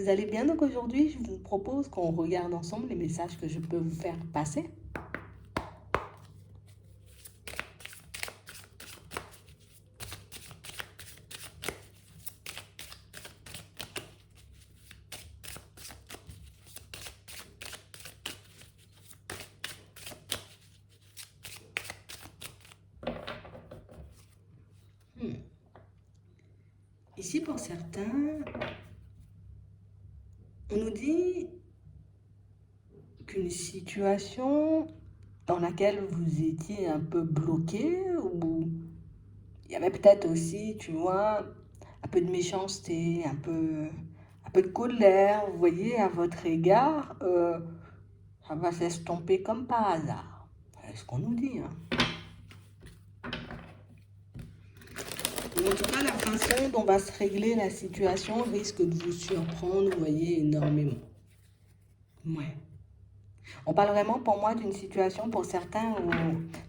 vous allez bien? Donc aujourd'hui, je vous propose qu'on regarde ensemble les messages que je peux vous faire passer. Hmm. Ici, pour certains, on nous dit qu'une situation dans laquelle vous étiez un peu bloqué, ou il y avait peut-être aussi, tu vois, un peu de méchanceté, un peu de colère, vous voyez, à votre égard, ça va s'estomper comme par hasard. C'est ce qu'on nous dit, hein. En tout cas, la façon dont va se régler la situation risque de vous surprendre, vous voyez, énormément. Ouais. On parle vraiment pour moi d'une situation pour certains où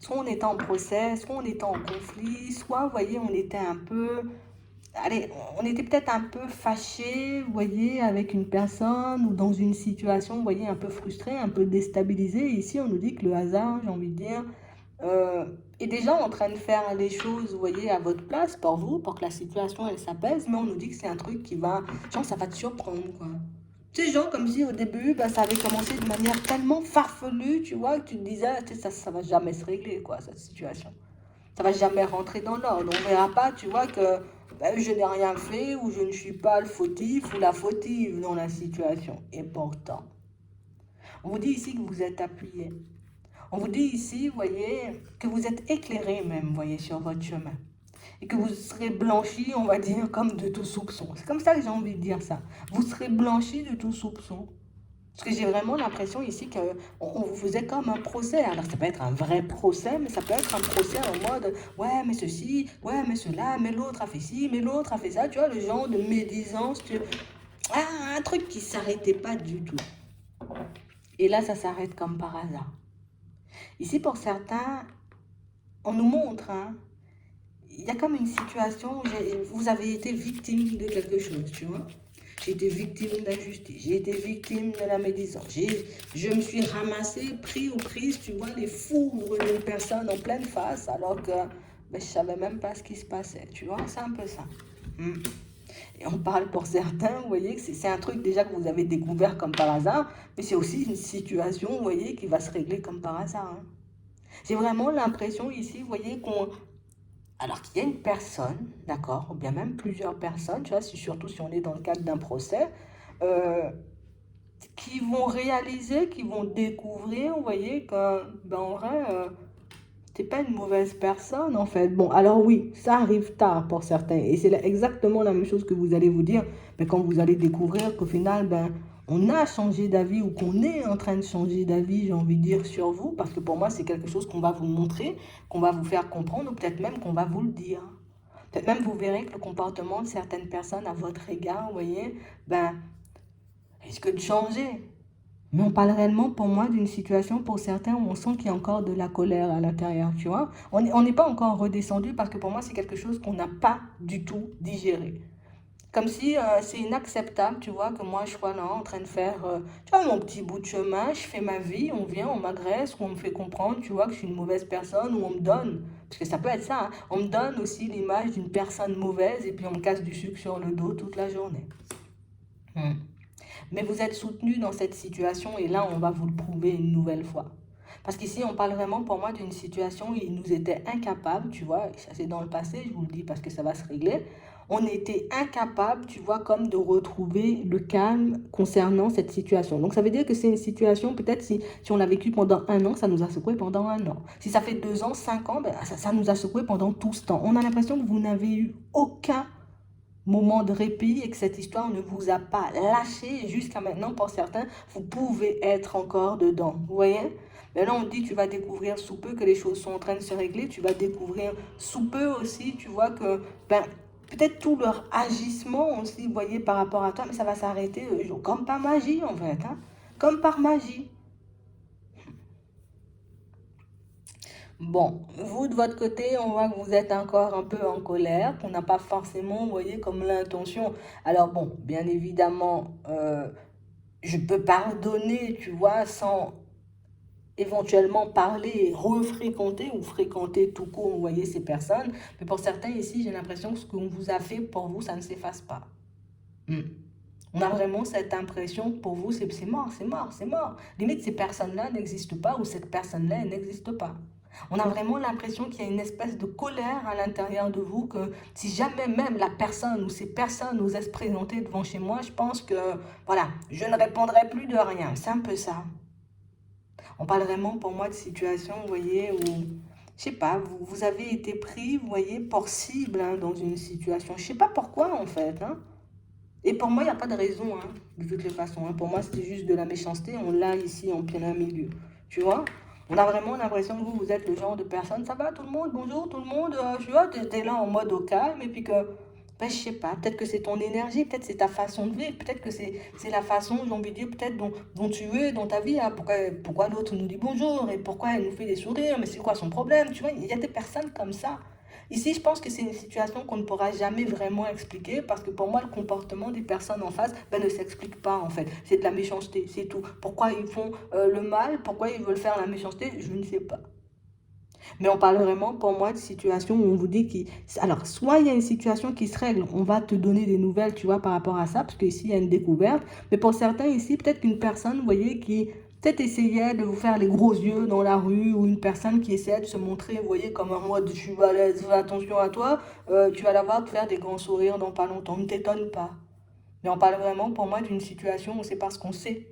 soit on était en procès, soit on était en conflit, soit, vous voyez, on était un peu, allez, on était peut-être un peu fâché, vous voyez, avec une personne ou dans une situation, vous voyez, un peu frustré, un peu déstabilisé. Et ici, on nous dit que le hasard, j'ai envie de dire, euh, est déjà en train de faire les choses, vous voyez, à votre place, pour vous, pour que la situation, elle s'apaise. Mais on nous dit que c'est un truc qui va, genre, ça va te surprendre, quoi. Tu sais, genre, comme si au début, bah, ça avait commencé de manière tellement farfelue, tu vois, que tu te disais, tu sais, ça va jamais se régler, quoi, cette situation. Ça va jamais rentrer dans l'ordre. On verra pas, tu vois, que ben, je n'ai rien fait ou je ne suis pas le fautif ou la fautive dans la situation. Et pourtant, on vous dit ici que vous êtes appuyé. On vous dit ici, vous voyez, que vous êtes éclairé même, vous voyez, sur votre chemin. Et que vous serez blanchi, on va dire, comme de tout soupçon. C'est comme ça que j'ai envie de dire ça. Vous serez blanchi de tout soupçon. Parce que j'ai vraiment l'impression ici qu'on vous faisait comme un procès. Alors ça peut être un vrai procès, mais ça peut être un procès en mode ouais mais ceci, ouais mais cela, mais l'autre a fait ci, mais l'autre a fait ça. Tu vois, le genre de médisance, un truc qui s'arrêtait pas du tout. Et là ça s'arrête comme par hasard. Ici pour certains, on nous montre, hein, il y a comme une situation où vous avez été victime de quelque chose, tu vois. J'ai été victime d'injustice, j'ai été victime de la médisance. Je me suis ramassé, pris aux prises, tu vois, les foudres d'une personne en pleine face, alors que ben, je ne savais même pas ce qui se passait. Tu vois, c'est un peu ça. Mm. Et on parle pour certains, vous voyez, que c'est un truc déjà que vous avez découvert comme par hasard, mais c'est aussi une situation, vous voyez, qui va se régler comme par hasard, hein. J'ai vraiment l'impression ici, vous voyez, alors qu'il y a une personne, d'accord, ou bien même plusieurs personnes, tu vois, surtout si on est dans le cadre d'un procès, euh, qui vont réaliser, qui vont découvrir, vous voyez, que, ben, en vrai, t'es pas une mauvaise personne, en fait. Bon, alors oui, ça arrive tard pour certains, et c'est exactement la même chose que vous allez vous dire, mais quand vous allez découvrir qu'au final, ben, on a changé d'avis ou qu'on est en train de changer d'avis, j'ai envie de dire, sur vous, parce que pour moi, c'est quelque chose qu'on va vous montrer, qu'on va vous faire comprendre, ou peut-être même qu'on va vous le dire. Peut-être même vous verrez que le comportement de certaines personnes à votre égard, vous voyez, ben, risque de changer. Mais on parle réellement pour moi d'une situation pour certains où on sent qu'il y a encore de la colère à l'intérieur, tu vois. On n'est pas encore redescendu parce que pour moi c'est quelque chose qu'on n'a pas du tout digéré. Comme si c'est inacceptable, tu vois, que moi je sois là en train de faire, tu vois, mon petit bout de chemin, je fais ma vie, on vient, on m'agresse, ou on me fait comprendre, tu vois, que je suis une mauvaise personne, ou on me donne, parce que ça peut être ça, hein, on me donne aussi l'image d'une personne mauvaise et puis on me casse du sucre sur le dos toute la journée. Hmm. Mais vous êtes soutenu dans cette situation et là, on va vous le prouver une nouvelle fois. Parce qu'ici, on parle vraiment pour moi d'une situation où ils nous étaient incapables, tu vois, ça c'est dans le passé, je vous le dis parce que ça va se régler. On était incapables, tu vois, comme de retrouver le calme concernant cette situation. Donc ça veut dire que c'est une situation, peut-être si on l'a vécu pendant un an, ça nous a secoué pendant un an. Si ça fait 2 ans, 5 ans, ben, ça nous a secoué pendant tout ce temps. On a l'impression que vous n'avez eu aucun moment de répit et que cette histoire ne vous a pas lâché jusqu'à maintenant. Pour certains, vous pouvez être encore dedans. Vous voyez? Mais là, on dit, tu vas découvrir sous peu que les choses sont en train de se régler. Tu vas découvrir sous peu aussi, tu vois que, ben, peut-être tout leur agissement aussi, vous voyez, par rapport à toi, mais ça va s'arrêter comme par magie, en fait, hein? Comme par magie. Bon, vous de votre côté, on voit que vous êtes encore un peu en colère, qu'on n'a pas forcément, vous voyez, comme l'intention. Alors bon, bien évidemment, je peux pardonner, tu vois, sans éventuellement parler et refréquenter ou fréquenter tout court, vous voyez, ces personnes. Mais pour certains ici, j'ai l'impression que ce qu'on vous a fait, pour vous, ça ne s'efface pas. Hmm. On a vraiment cette impression que pour vous, c'est mort, c'est mort, c'est mort. Limite, ces personnes-là n'existent pas ou cette personne-là, elle n'existe pas. On a vraiment l'impression qu'il y a une espèce de colère à l'intérieur de vous que si jamais même la personne ou ces personnes osent se présenter devant chez moi, je pense que, voilà, je ne répondrai plus de rien. C'est un peu ça. On parle vraiment pour moi de situation, vous voyez, où, je sais pas, vous avez été pris, vous voyez, pour cible hein, dans une situation. Je sais pas pourquoi en fait. Hein. Et pour moi, il n'y a pas de raison, hein, de toutes les façons. Hein. Pour moi, c'était juste de la méchanceté. On l'a ici en plein milieu. Tu vois? On a vraiment l'impression que vous êtes le genre de personne. Ça va tout le monde? Bonjour tout le monde. Tu vois, tu es là en mode au calme. Et puis que, ben, je sais pas, peut-être que c'est ton énergie, peut-être c'est ta façon de vivre, peut-être que c'est la façon, j'ai envie de dire, peut-être dont tu es dans ta vie. Hein. Pourquoi l'autre nous dit bonjour et pourquoi elle nous fait des sourires? Mais c'est quoi son problème? Tu vois, il y a des personnes comme ça. Ici, je pense que c'est une situation qu'on ne pourra jamais vraiment expliquer parce que pour moi, le comportement des personnes en face ben, ne s'explique pas en fait. C'est de la méchanceté, c'est tout. Pourquoi ils font le mal, pourquoi ils veulent faire la méchanceté, je ne sais pas. Mais on parle vraiment pour moi de situation où on vous dit qu'il... Alors, soit il y a une situation qui se règle, on va te donner des nouvelles, tu vois, par rapport à ça, parce qu'ici, il y a une découverte. Mais pour certains ici, peut-être qu'une personne, vous voyez, qui peut-être essayait de vous faire les gros yeux dans la rue, ou une personne qui essayait de se montrer, vous voyez, comme un mode, je suis balèze, fais attention à toi, tu vas la voir te faire des grands sourires dans pas longtemps, ne t'étonne pas. Mais on parle vraiment pour moi d'une situation où c'est parce qu'on sait.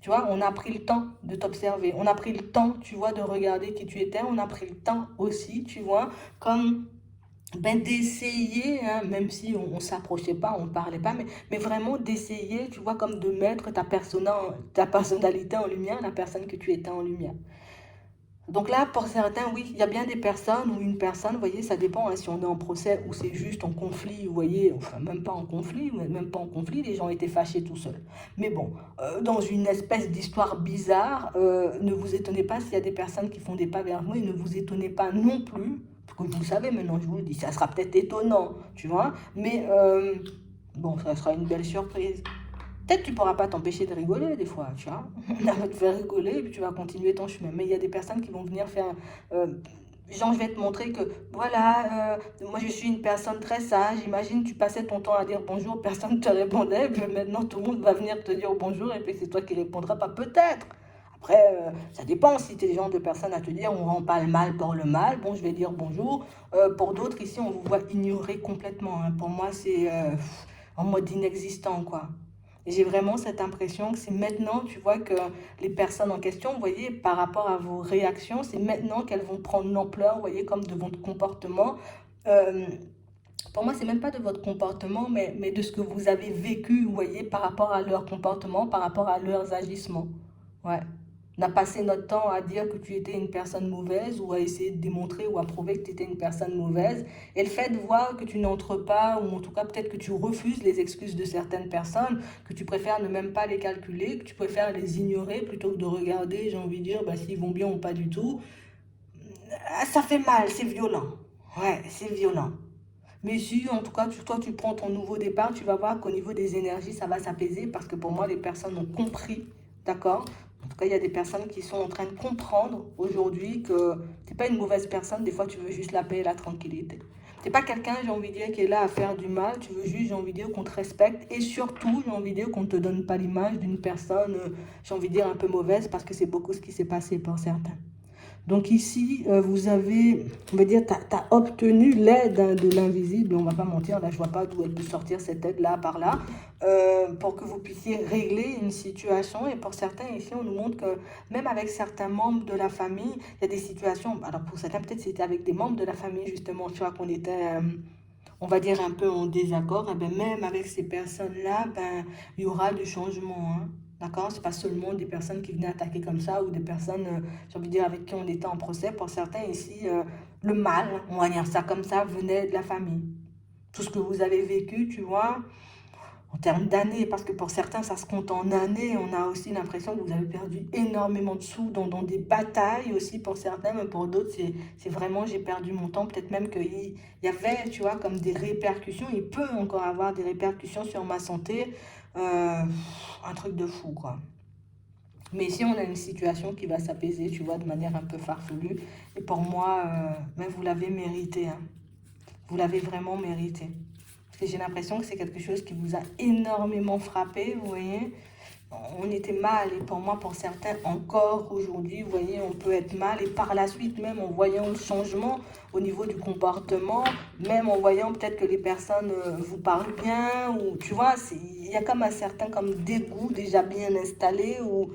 Tu vois, on a pris le temps de t'observer. On a pris le temps, tu vois, de regarder qui tu étais. On a pris le temps aussi, tu vois, comme ben, d'essayer, hein, même si on ne s'approchait pas, on ne parlait pas, mais vraiment d'essayer, tu vois, comme de mettre ta personnalité en lumière, la personne que tu étais en lumière. Donc là, pour certains, oui, il y a bien des personnes ou une personne, vous voyez, ça dépend hein, si on est en procès ou c'est juste en conflit, vous voyez, enfin même pas en conflit, même pas en conflit, les gens étaient fâchés tout seuls. Mais bon, dans une espèce d'histoire bizarre, ne vous étonnez pas s'il y a des personnes qui font des pas vers vous et ne vous étonnez pas non plus, parce que vous le savez maintenant, je vous le dis, ça sera peut-être étonnant, tu vois, mais bon, ça sera une belle surprise. Peut-être tu ne pourras pas t'empêcher de rigoler des fois, tu vois. On va te faire rigoler et puis tu vas continuer ton chemin. Mais il y a des personnes qui vont venir faire... genre, je vais te montrer que, voilà, moi je suis une personne très sage. Imagine, tu passais ton temps à dire bonjour, personne ne te répondait. Et puis maintenant, tout le monde va venir te dire bonjour et puis c'est toi qui répondras pas. Peut-être. Après, ça dépend si tu es le genre de personne à te dire on rend pas le mal pour le mal. Bon, je vais dire bonjour. Pour d'autres, ici, on vous voit ignorer complètement. Hein. Pour moi, c'est en mode inexistant, quoi. Et j'ai vraiment cette impression que c'est maintenant, tu vois, que les personnes en question, vous voyez, par rapport à vos réactions, c'est maintenant qu'elles vont prendre l'ampleur, vous voyez, comme de votre comportement. Euh, pour moi, c'est même pas de votre comportement, mais de ce que vous avez vécu, vous voyez, par rapport à leur comportement, par rapport à leurs agissements. Ouais. On a passé notre temps à dire que tu étais une personne mauvaise ou à essayer de démontrer ou à prouver que tu étais une personne mauvaise. Et le fait de voir que tu n'entres pas, ou en tout cas peut-être que tu refuses les excuses de certaines personnes, que tu préfères ne même pas les calculer, que tu préfères les ignorer plutôt que de regarder, j'ai envie de dire, bah, s'ils vont bien ou pas du tout, ça fait mal, c'est violent. Ouais, c'est violent. Mais si, en tout cas, toi, tu prends ton nouveau départ, tu vas voir qu'au niveau des énergies, ça va s'apaiser parce que pour moi, les personnes ont compris, d'accord? En tout cas, il y a des personnes qui sont en train de comprendre aujourd'hui que tu n'es pas une mauvaise personne, des fois, tu veux juste la paix et la tranquillité. Tu n'es pas quelqu'un, j'ai envie de dire, qui est là à faire du mal, tu veux juste, j'ai envie de dire, qu'on te respecte et surtout, j'ai envie de dire, qu'on ne te donne pas l'image d'une personne, j'ai envie de dire, un peu mauvaise parce que c'est beaucoup ce qui s'est passé pour certains. Donc ici, vous avez, on va dire, tu as obtenu l'aide hein, de l'invisible. On ne va pas mentir, là, je ne vois pas d'où elle peut sortir cette aide-là, par là, pour que vous puissiez régler une situation. Et pour certains, ici, on nous montre que même avec certains membres de la famille, il y a des situations, alors pour certains, peut-être c'était avec des membres de la famille, justement, tu vois, qu'on était... on va dire un peu en désaccord, et bien même avec ces personnes-là, ben, il y aura du changement. Hein. D'accord? C'est pas seulement des personnes qui venaient attaquer comme ça ou des personnes, j'ai envie de dire, avec qui on était en procès. Pour certains ici, le mal, on va dire ça comme ça, venait de la famille. Tout ce que vous avez vécu, tu vois, en termes d'années, parce que pour certains, ça se compte en années. On a aussi l'impression que vous avez perdu énormément de sous dans des batailles aussi pour certains, mais pour d'autres, c'est vraiment j'ai perdu mon temps. Peut-être même qu'il y avait, tu vois, comme des répercussions. Il peut encore avoir des répercussions sur ma santé. Un truc de fou, quoi. Mais ici, on a une situation qui va s'apaiser, tu vois, de manière un peu farfelue. Et pour moi, ben, vous l'avez mérité, hein. Vous l'avez vraiment mérité. Parce que j'ai l'impression que c'est quelque chose qui vous a énormément frappé, vous voyez. On était mal, et pour moi, pour certains, encore aujourd'hui, vous voyez, on peut être mal. Et par la suite, même en voyant le changement au niveau du comportement, même en voyant peut-être que les personnes vous parlent bien, ou tu vois, il y a comme un certain comme dégoût déjà bien installé, ou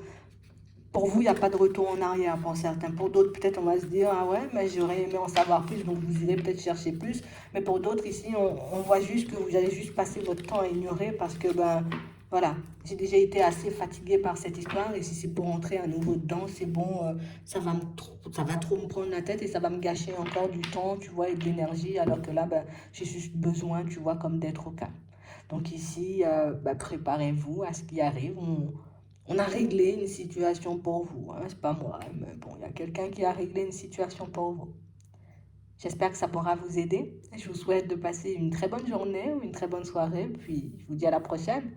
pour vous, il n'y a pas de retour en arrière pour certains. Pour d'autres, peut-être on va se dire, ah ouais, mais j'aurais aimé en savoir plus, donc vous irez peut-être chercher plus. Mais pour d'autres, ici, on voit juste que vous allez juste passer votre temps à ignorer parce que, ben, voilà, j'ai déjà été assez fatiguée par cette histoire et si c'est pour entrer à nouveau dedans, c'est bon, ça va trop me prendre la tête et ça va me gâcher encore du temps, tu vois, et de l'énergie, alors que là, ben, j'ai juste besoin, tu vois, comme d'être au calme. Donc ici, ben, préparez-vous à ce qui arrive. On a réglé une situation pour vous, hein, c'est pas moi, mais bon, il y a quelqu'un qui a réglé une situation pour vous. J'espère que ça pourra vous aider. Je vous souhaite de passer une très bonne journée ou une très bonne soirée, puis je vous dis à la prochaine.